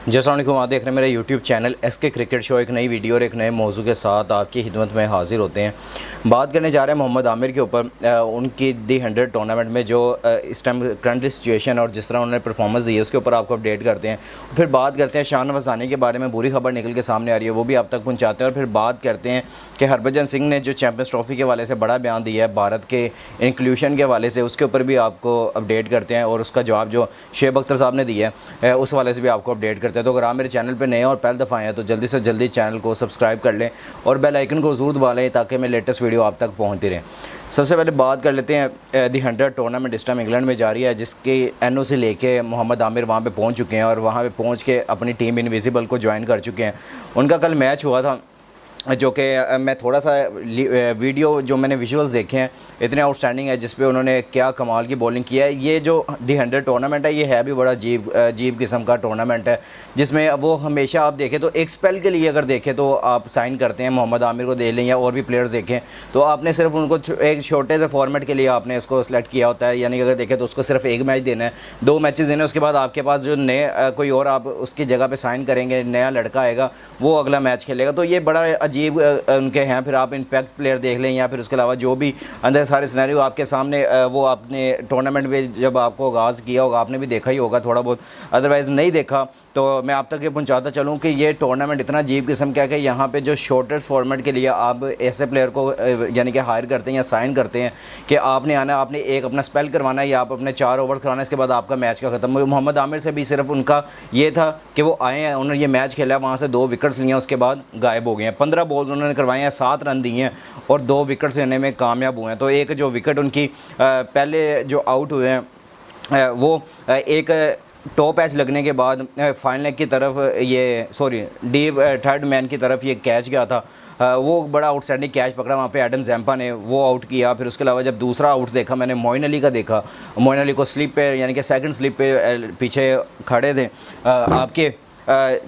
जी अस्सलाम वालेकुम। आप देख रहे हैं मेरा YouTube channel SK cricket show. एक नई वीडियो और एक नए मौजू के साथ आपकी खिदमत में हाजिर होते हैं। बात करने जा रहे हैं मोहम्मद आमिर के ऊपर। उनकी दी 100 टूर्नामेंट में जो इस टाइम करंट सिचुएशन और जिस तरह उन्होंने परफॉर्मेंस दी है उसके ऊपर आपको अपडेट करते हैं। फिर बात करते हैं शाहनवाज़ आनी के बारे में, बुरी खबर निकल के सामने आ रही है, वो भी आप तक पहुँचाते हैं। और फिर बात करते हैं कि हरभजन सिंह ने जो चैम्पियंस ट्रॉफी के हवाले से बड़ा बयान दिया है भारत के इंक्लूशन के हवाले से, उसके ऊपर भी आपको अपडेट करते हैं। और उसका जवाब जो शुएब अख्तर साहब ने दिया है उस हवाले से भी आपको अपडेट करते हैं। तो अगर आप मेरे चैनल पे नए और पहली दफ़ा आए हैं तो जल्दी से जल्दी चैनल को सब्सक्राइब कर लें और बेल आइकन को ज़रूर दबा लें ताकि मैं लेटेस्ट वीडियो आप तक पहुंचती रहे। सबसे पहले बात कर लेते हैं दी 100 टूर्नामेंट इस टाइम इंग्लैंड में जारी है, जिसके NOC लेके मोहम्मद आमिर वहां पे पहुंच चुके हैं और वहां पे पहुंच के अपनी टीम इनविजिबल को ज्वाइन कर चुके हैं। उनका कल मैच हुआ था जो कि मैं थोड़ा सा वीडियो जो मैंने विजुअल्स देखे हैं इतने आउटस्टैंडिंग है, जिस पे उन्होंने क्या कमाल की बॉलिंग किया है। ये जो दी 100 टूर्नामेंट है ये है भी बड़ा अजीब किस्म का टूर्नामेंट है, जिसमें वो हमेशा आप देखें तो एक स्पेल के लिए अगर देखें तो आप साइन करते हैं मोहम्मद आमिर को देख लें या और भी प्लेयर्स देखें तो आपने सिर्फ उनको एक छोटे से फॉर्मेट के लिए आपने इसको सेलेक्ट किया होता है। यानी कि अगर देखें तो उसको सिर्फ एक मैच देना है, 2 मैचेस देने, उसके बाद आपके पास जो नए कोई और आप उसकी जगह पे साइन करेंगे, नया लड़का आएगा वो अगला मैच खेलेगा। तो ये बड़ा अजीब उनके हैं। फिर आप इम्पैक्ट प्लेयर देख लें या फिर उसके अलावा जो भी अंदर सारे सिनेरियो आपके सामने वो आपने टूर्नामेंट में जब आपको आगाज़ किया होगा आपने भी देखा ही होगा थोड़ा बहुत, अदरवाइज़ नहीं देखा तो मैं आप तक ये पहुंचाता चलूँ कि ये टूर्नामेंट इतना अजीब किस्म का है कि यहाँ पे जो शॉर्टेस्ट फॉर्मेट के लिए आप ऐसे प्लेयर को यानी कि हायर करते हैं या साइन करते हैं कि आपने आना, आपने एक अपना स्पेल करवाना है या आप अपने 4 ओवर कराना है, इसके बाद आपका मैच का ख़त्म। मोहम्मद आमिर से भी सिर्फ उनका ये था कि वो आए हैं, उन्होंने ये मैच खेला, वहाँ से 2 विकेट्स लिए, उसके बाद गायब हो गए हैं। 15 बॉल्स उन्होंने करवाए हैं, 7 रन दिए हैं और 2 विकेट्स लेने में कामयाब हुए हैं। तो एक जो विकेट उनकी पहले जो आउट हुए हैं वो एक टॉप एज लगने के बाद फाइनल की तरफ डीप थर्ड मैन की तरफ ये कैच गया था। वो बड़ा आउटस्टैंडिंग कैच पकड़ा वहाँ पे एडम जैम्पा ने, वो आउट किया। फिर उसके अलावा जब दूसरा आउट देखा मैंने मोइन अली का देखा, मोइन अली को स्लिप पे यानी कि सेकंड स्लिप पे पीछे खड़े थे आपके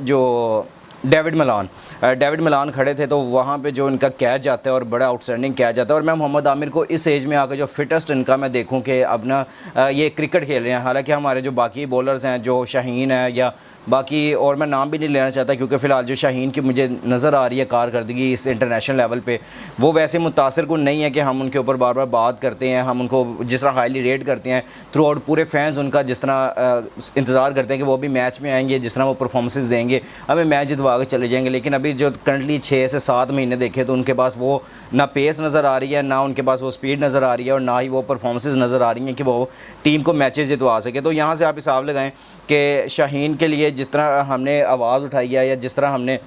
जो डेविड मलान खड़े थे। तो वहाँ पे जो इनका कैच जाता है और बड़ा आउटस्टैंडिंग कैच जाता है। और मैं मोहम्मद आमिर को इस एज में आकर जो फिटेस्ट इनका मैं देखूँ कि अपना ये क्रिकेट खेल रहे हैं। हालांकि हमारे जो बाकी बॉलर्स हैं जो शाहीन है या बाकी और मैं नाम भी नहीं लेना चाहता क्योंकि फ़िलहाल जो शाहीन की मुझे नज़र आ रही है कारकर्दगी इस इंटरनेशनल लेवल पे वो वैसे मुतासर कुन नहीं है कि हम उनके ऊपर बार बार बात करते हैं। हम उनको जिस तरह हाईली रेट करते हैं थ्रू आउट, पूरे फैंस उनका जिस तरह इंतज़ार करते हैं कि वो भी मैच में आएंगे, जिस तरह वो परफॉर्मेंसेस देंगे, हमें मैच जितवा के चले जाएंगे। लेकिन अभी जो करंटली 6 से 7 महीने देखे तो उनके पास वो ना पेस नज़र आ रही है, ना उनके पास वो स्पीड नज़र आ रही है और ना ही वो परफॉर्मेंसेस नज़र आ रही हैं कि वो टीम को मैचेस जितवा सके। तो यहाँ से आप हिसाब लगाएं कि शाहीन के लिए जिस तरह हमने आवाज़ उठाई है या जिस तरह हमने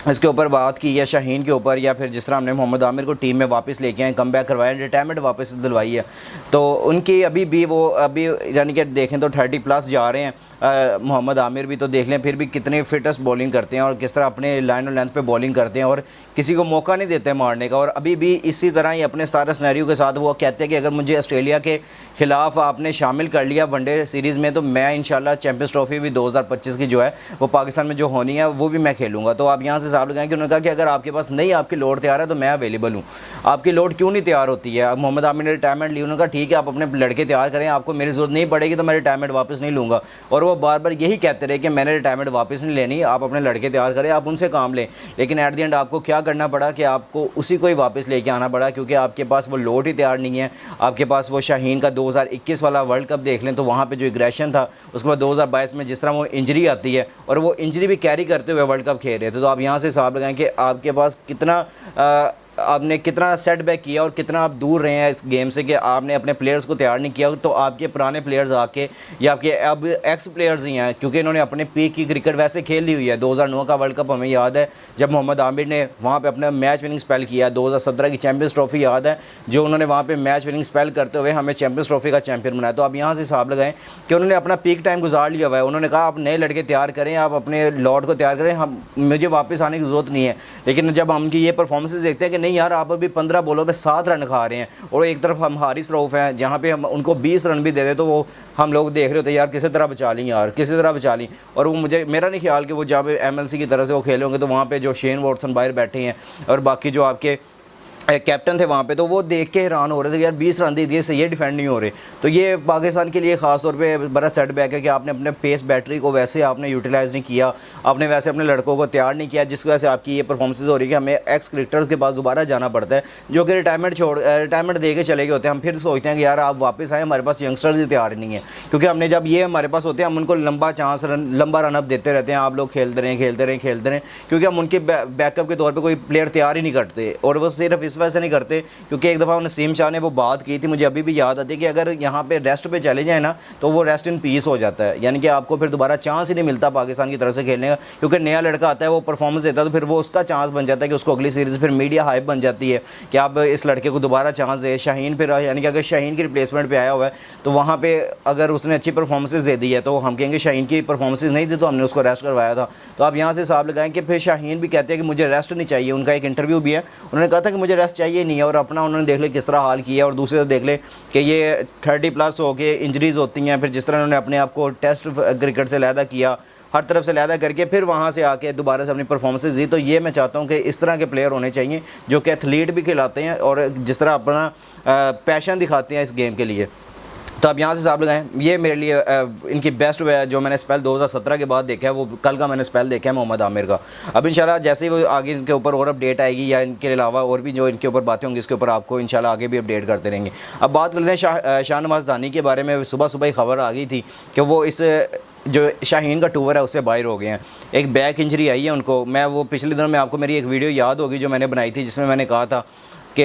इसके ऊपर बात की है शाहीन के ऊपर, या फिर जिस तरह हमने मोहम्मद आमिर को टीम में वापस लेके आए, कम बैक करवाया, रिटायरमेंट वापस दिलवाई है, तो उनकी अभी भी वो अभी यानी कि देखें तो 30+ जा रहे हैं। मोहम्मद आमिर भी तो देख लें फिर भी कितने फिटेस्ट बॉलिंग करते हैं और किस तरह अपने लाइन और लेंथ पे बॉलिंग करते हैं और किसी को मौका नहीं देते मारने का। और अभी भी इसी तरह ही अपने सारे सिनेरियो के साथ वो कहते हैं कि अगर मुझे ऑस्ट्रेलिया के ख़िलाफ़ आपने शामिल कर लिया वनडे सीरीज़ में तो मैं इंशाल्लाह चैम्पियंस ट्रॉफी भी 2025 की जो है वो पाकिस्तान में जो होनी है वो भी मैं खेलूँगा। तो आप यहाँ से हिसाब लगाएं कि उन्होंने कहा कि अगर आपके पास नहीं, आपकी लोड तैयार है तो मैं अवेलेबल हूँ। आपकी लोड क्यों नहीं तैयार होती है? अब मोहम्मद आमिर ने रिटायरमेंट ली, उन्होंने कहा ठीक है आप अपने लड़के तैयार करें, आपको मेरी ज़रूरत नहीं पड़ेगी तो मैं रिटायरमेंट वापस नहीं लूँगा। और वो बार बार यही कहते रहे कि मैंने रिटायरमेंट वापस नहीं लेनी, आप अपने लड़के तैयार करें, आप उनसे काम लें। लेकिन एट द एंड आपको क्या करना पड़ा कि आपको उसी को ही वापस लेके आना पड़ा क्योंकि आपके पास वो लोड ही तैयार नहीं है। आपके पास वो शाहीन का 2021 वाला वर्ल्ड कप देख लें तो वहाँ पर जो एग्रेशन था, उसके बाद 2022 में जिस तरह वो इंजरी आती है और वो इंजरी भी कैरी करते हुए वर्ल्ड कप खेल रहे थे। तो आप यहाँ से हिसाब लगाएं कि आपके पास कितना आपने कितना सेटबैक किया और कितना आप दूर रहे हैं इस गेम से कि आपने अपने प्लेयर्स को तैयार नहीं किया। तो आपके पुराने प्लेयर्स आके या आपके अब एक्स प्लेयर्स ही हैं क्योंकि इन्होंने अपने पीक की क्रिकेट वैसे खेल ली हुई है। 2009 का वर्ल्ड कप हमें याद है जब मोहम्मद आमिर ने वहाँ पे अपना मैच विनिंग स्पेल किया। 2017 की चैम्पियंस ट्रॉफी याद है जो उन्होंने वहाँ पर मैच विनिंग स्पेल करते हुए हमें चैम्पियंस ट्रॉफी का चैम्पियन बनाया। तो आप यहाँ से हिसाब लगाएं कि उन्होंने अपना पीक टाइम गुजार लिया हुआ है। उन्होंने कहा आप नए लड़के तैयार करें, आप अपने लॉर्ड को तैयार करें, हम मुझे वापस आने की ज़रूरत नहीं है। लेकिन जब हमकी ये परफॉर्मेंसेज देखते हैं कि नहीं यार आप अभी 15 बॉलों पे 7 रन खा रहे हैं और एक तरफ हम हारिस रऊफ़ हैं जहाँ पे हम उनको 20 रन भी दे दें तो वो हम लोग देख रहे होते हैं यार किसी तरह बचा ली, यार किसी तरह बचा ली। और वो मेरा नहीं ख्याल कि वो जहाँ पे MLC की तरफ से वो खेले होंगे तो वहाँ पे जो शेन वॉटसन बाहर बैठे हैं और बाकी जो आपके कैप्टन थे वहाँ पे, तो वो देख के हैरान हो रहे थे कि यार 20 रन दे दिए, सही है डिफेंड नहीं हो रहे। तो ये पाकिस्तान के लिए ख़ास तौर पे बड़ा सेटबैक है कि आपने अपने पेस बैटरी को वैसे आपने यूटिलाइज़ नहीं किया, आपने वैसे अपने लड़कों को तैयार नहीं किया, जिसकी वजह से आपकी ये परफॉर्मेंस हो रही है कि हमें एक्स क्रिकेटर्स के पास दोबारा जाना पड़ता है जो कि रिटायरमेंट दे के चले गए होते हैं। हम फिर सोचते हैं कि यार आप वापस आए, हमारे पास यंगस्टर्स ही तैयार नहीं है, क्योंकि हमने जब ये हमारे पास होते हैं हम उनको लंबा रनअप देते रहते हैं, आप लोग खेलते रहें, क्योंकि हम उनके बैकअप के तौर पर कोई प्लेयर तैयार ही नहीं करते। और वो सिर्फ इस वजह से नहीं करते क्योंकि एक दफ़ा नसीम शाह ने वो बात की थी, मुझे अभी भी याद आती है कि अगर यहाँ पे रेस्ट पे चले जाए ना तो वो रेस्ट इन पीस हो जाता है, यानी कि आपको फिर दोबारा चांस ही नहीं मिलता पाकिस्तान की तरफ से खेलने का, क्योंकि नया लड़का आता है वो परफॉर्मेंस देता है तो फिर वो उसका चांस बन जाता है कि उसको अगली सीरीज़ फिर मीडिया हाइप बन जाती है कि आप इस लड़के को दोबारा चांस दे। शाहीन फिर यानी कि अगर शाहीन की रिप्लेसमेंट पर आया हुआ है तो वहाँ पर अगर उसने अच्छी परफॉर्मेंसेज दे दी है तो हम कहेंगे शाहीन की परफॉर्मेंसेज नहीं दी तो हमने उसको रेस्ट करवाया था। तो आप यहाँ से हिसाब लगाएं कि फिर शाहीन भी कहते हैं कि मुझे रेस्ट नहीं चाहिए, उनका एक इंटरव्यू भी है, उन्होंने कहा था कि मुझे रेस्ट चाहिए नहीं है, और अपना उन्होंने देख ले किस तरह हाल किया। और दूसरे देख ले कि ये 30+ हो के इंजरीज़ होती हैं, फिर जिस तरह उन्होंने अपने आप को टेस्ट क्रिकेट से अलहदा किया, हर तरफ से अलहदा करके फिर वहाँ से आके दोबारा से अपनी परफॉर्मेंसेज दी। तो ये मैं चाहता हूँ कि इस तरह के प्लेयर होने चाहिए जो कि एथलीट भी खिलाते हैं और जिस तरह अपना पैशन दिखाते हैं इस गेम के लिए। तो आप यहाँ से हिसाब लगाएं, ये मेरे लिए इनकी बेस्ट जो मैंने स्पेल 2017 के बाद देखा है, वो कल का मैंने स्पेल देखा है मोहम्मद आमिर का। अब इंशाल्लाह जैसे ही वो आगे इनके ऊपर और अपडेट आएगी या इनके अलावा और भी जो इनके ऊपर बातें होंगी इसके ऊपर आपको इंशाल्लाह आगे भी अपडेट करते रहेंगे। अब बात करते हैं शाहनवाज़ दानी के बारे में। सुबह ही खबर आ गई थी कि वो इस जो शाहीन का टूर है उससे बाहर हो गए हैं, एक बैक इंजरी आई है उनको। मैं वो पिछले दिनों में आपको मेरी एक वीडियो याद होगी जो मैंने बनाई थी जिसमें मैंने कहा था कि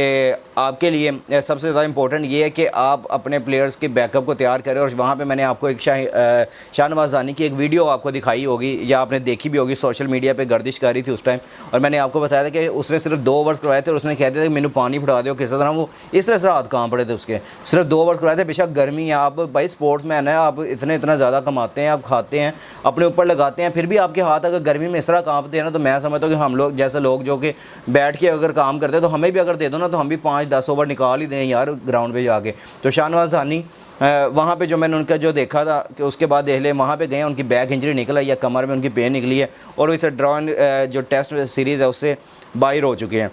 आपके लिए सबसे ज़्यादा इंपॉर्टेंट ये है कि आप अपने प्लेयर्स के बैकअप को तैयार करें। और वहाँ पे मैंने आपको एक शाहनवाज़ दानी की एक वीडियो आपको दिखाई होगी या आपने देखी भी होगी, सोशल मीडिया पे गर्दिश कर रही थी उस टाइम, और मैंने आपको बताया था कि उसने सिर्फ 2 ओवर्स करवाए थे और उसने कह दिया था मैंने पानी फटा दो, किस तरह वो इस तरह से हाथ कहाँ पड़े थे उसके, सिर्फ 2 ओवर्स करवाए थे। बेशक गर्मी है, आप भाई स्पोर्ट्स मैन है, आप इतना ज़्यादा कमाते हैं, आप खाते हैं, अपने ऊपर लगाते हैं, फिर भी आपके हाथ अगर गर्मी में इस तरह काँपते हैं ना, तो मैं समझता हूँ कि हम लोग जैसे लोग जो कि बैठ के अगर काम करते हैं तो हमें भी अगर दे दो ना तो हम भी 5-10 ओवर निकाल ही दें यार ग्राउंड पे जाके। तो शाहनवाज़ दानी वहाँ पे जो मैंने उनका जो देखा था कि उसके बाद देख ले वहाँ पे गए, उनकी बैक इंजरी निकल आई है, कमर में उनकी पेन निकली है और इस ड्रॉन जो टेस्ट सीरीज़ है उससे बाहर हो चुके हैं।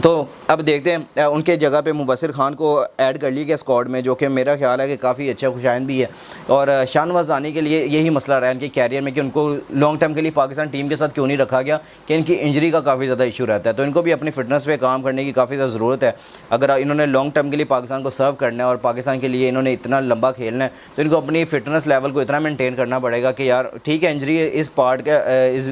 तो अब देखते हैं उनके जगह पे मुबस्सिर खान को ऐड कर लिया गया स्क्वाड में, जो कि मेरा ख्याल है कि काफ़ी अच्छा खुशाइंद भी है। और शाहनवाज़ दानी के लिए यही मसला रहा है इनके कैरियर में कि उनको लॉन्ग टर्म के लिए पाकिस्तान टीम के साथ क्यों नहीं रखा गया, कि इनकी इंजरी का काफ़ी ज़्यादा इशू रहता है। तो इनको भी अपनी फ़िटनेस पे काम करने की काफ़ी ज़्यादा ज़रूरत है। अगर इन्होंने लॉन्ग टर्म के लिए पाकिस्तान को सर्व करना है और पाकिस्तान के लिए इन्होंने इतना लंबा खेलना है तो इनको अपनी फ़िटनेस लेवल को इतना मेनटेन करना पड़ेगा कि यार ठीक है injury is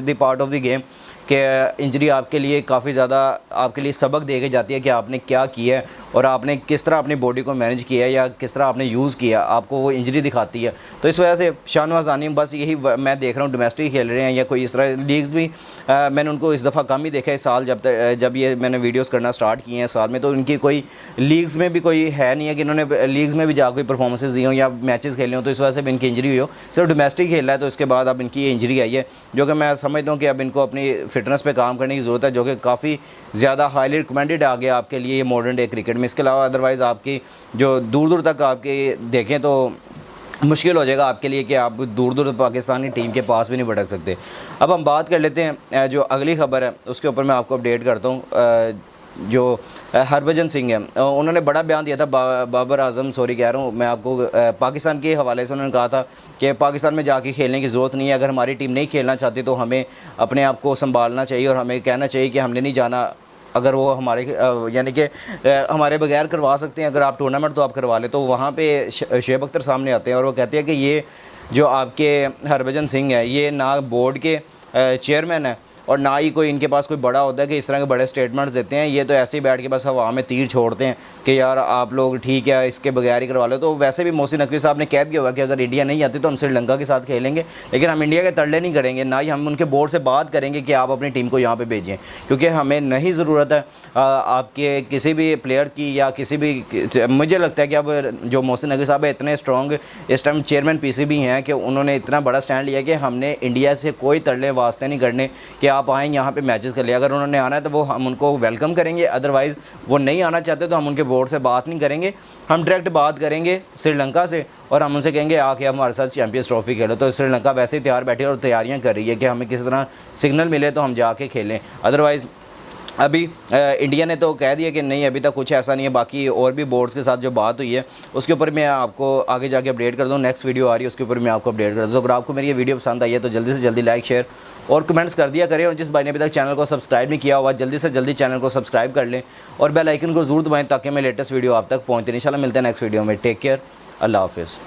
the part of the game, कि इंजरी आपके लिए काफ़ी ज़्यादा आपके लिए सबक दे के जाती है कि आपने क्या किया है और आपने किस तरह अपनी बॉडी को मैनेज किया है या किस तरह आपने यूज़ किया, आपको वो इंजरी दिखाती है। तो इस वजह से शाहनवाज़ दानी बस यही मैं देख रहा हूँ डोमेस्टिक खेल रहे हैं या कोई इस तरह लीग्स भी मैंने उनको इस दफ़ा कम ही देखा है साल, जब ये मैंने वीडियोज़ करना स्टार्ट किए हैं साल में, तो उनकी कोई लीग्स में भी कोई है नहीं है कि इन्होंने लीग्स में भी जा कोई परफॉर्मेंसेज दी हों या मैचेस खेले हों, तो इस वजह से भी इनकी इंजरी हुई हो। सिर्फ डोमेस्टिक खेल रहा है तो इसके बाद अब इनकी ये इंजरी आई है, जो कि मैं समझता हूँ कि अब इनको अपनी फ़िटनेस पे काम करने की ज़रूरत है, जो कि काफ़ी ज़्यादा हाईली रिकमेंडेड आ गया आपके लिए ये मॉडर्न डे क्रिकेट में। इसके अलावा अदरवाइज़ आपकी जो दूर तक आपके देखें तो मुश्किल हो जाएगा आपके लिए कि आप दूर पाकिस्तानी टीम के पास भी नहीं भटक सकते। अब हम बात कर लेते हैं जो अगली ख़बर है उसके ऊपर मैं आपको अपडेट करता हूँ। जो हरभजन सिंह है उन्होंने बड़ा बयान दिया था, बाबर आजम सॉरी कह रहा हूँ मैं आपको, पाकिस्तान के हवाले से उन्होंने कहा था कि पाकिस्तान में जाके खेलने की ज़रूरत नहीं है, अगर हमारी टीम नहीं खेलना चाहती तो हमें अपने आप को संभालना चाहिए और हमें कहना चाहिए कि हमने नहीं जाना, अगर वो हमारे यानी कि हमारे बगैर करवा सकते हैं, अगर आप टूर्नामेंट तो आप करवा लें। तो वहाँ पे शुएब अख्तर सामने आते हैं और वो कहते हैं कि ये जो आपके हरभजन सिंह है ये ना बोर्ड के चेयरमैन है और ना ही कोई इनके पास कोई बड़ा होता है कि इस तरह के बड़े स्टेटमेंट्स देते हैं, ये तो ऐसे ही बैठ के बस हवा में तीर छोड़ते हैं कि यार आप लोग ठीक है इसके बगैर ही करवा लो। तो वैसे भी मोहसिन नकवी साहब ने कह दिया हुआ कि अगर इंडिया नहीं आती तो हम श्रीलंका के साथ खेलेंगे, लेकिन हम इंडिया के तरले नहीं करेंगे, ना ही हम उनके बोर्ड से बात करेंगे कि आप अपनी टीम को यहाँ पर भेजें, क्योंकि हमें नहीं ज़रूरत है आपके किसी भी प्लेयर की या किसी भी, मुझे लगता है कि अब जो मोहसिन नकवी साहब है इतने स्ट्रॉन्ग इस टाइम चेयरमैन PCB हैं कि उन्होंने इतना बड़ा स्टैंड लिया कि हमने इंडिया से कोई तरले वास्ते नहीं करने कि आप आएँ यहाँ पे मैचेस कर लिया। अगर उन्होंने आना है तो वो हम उनको वेलकम करेंगे, अदरवाइज़ वो नहीं आना चाहते तो हम उनके बोर्ड से बात नहीं करेंगे, हम डायरेक्ट बात करेंगे श्रीलंका से और हम उनसे कहेंगे आके हमारे साथ चैंपियंस ट्रॉफी खेलो। तो श्रीलंका वैसे ही तैयार बैठी और तैयारियाँ कर रही है कि हमें किसी तरह सिग्नल मिले तो हम जाके खेलें, अदरवाइज़ अभी इंडिया ने तो कह दिया कि नहीं अभी तक कुछ ऐसा नहीं है, बाकी और भी बोर्ड्स के साथ जो बात हुई है उसके ऊपर मैं आपको आगे जाके अपडेट कर दूँ। नेक्स्ट वीडियो आ रही है उसके ऊपर मैं आपको अपडेट कर दूँ। तो अगर आपको मेरी ये वीडियो पसंद आई है तो जल्दी से जल्दी लाइक शेयर और कमेंट्स कर दिया करें, और जिस भाई ने अभी तक चैनल को सब्सक्राइब नहीं किया हुआ जल्दी से जल्दी चैनल को सब्सक्राइब कर लें और बेल आइकन को ज़रूर दबाएँ ताकि मैं लेटेस्ट वीडियो आप तक पहुँचते। इंशाल्लाह मिलते हैं नेक्स्ट वीडियो में। टेक केयर, अल्लाह हाफिज़।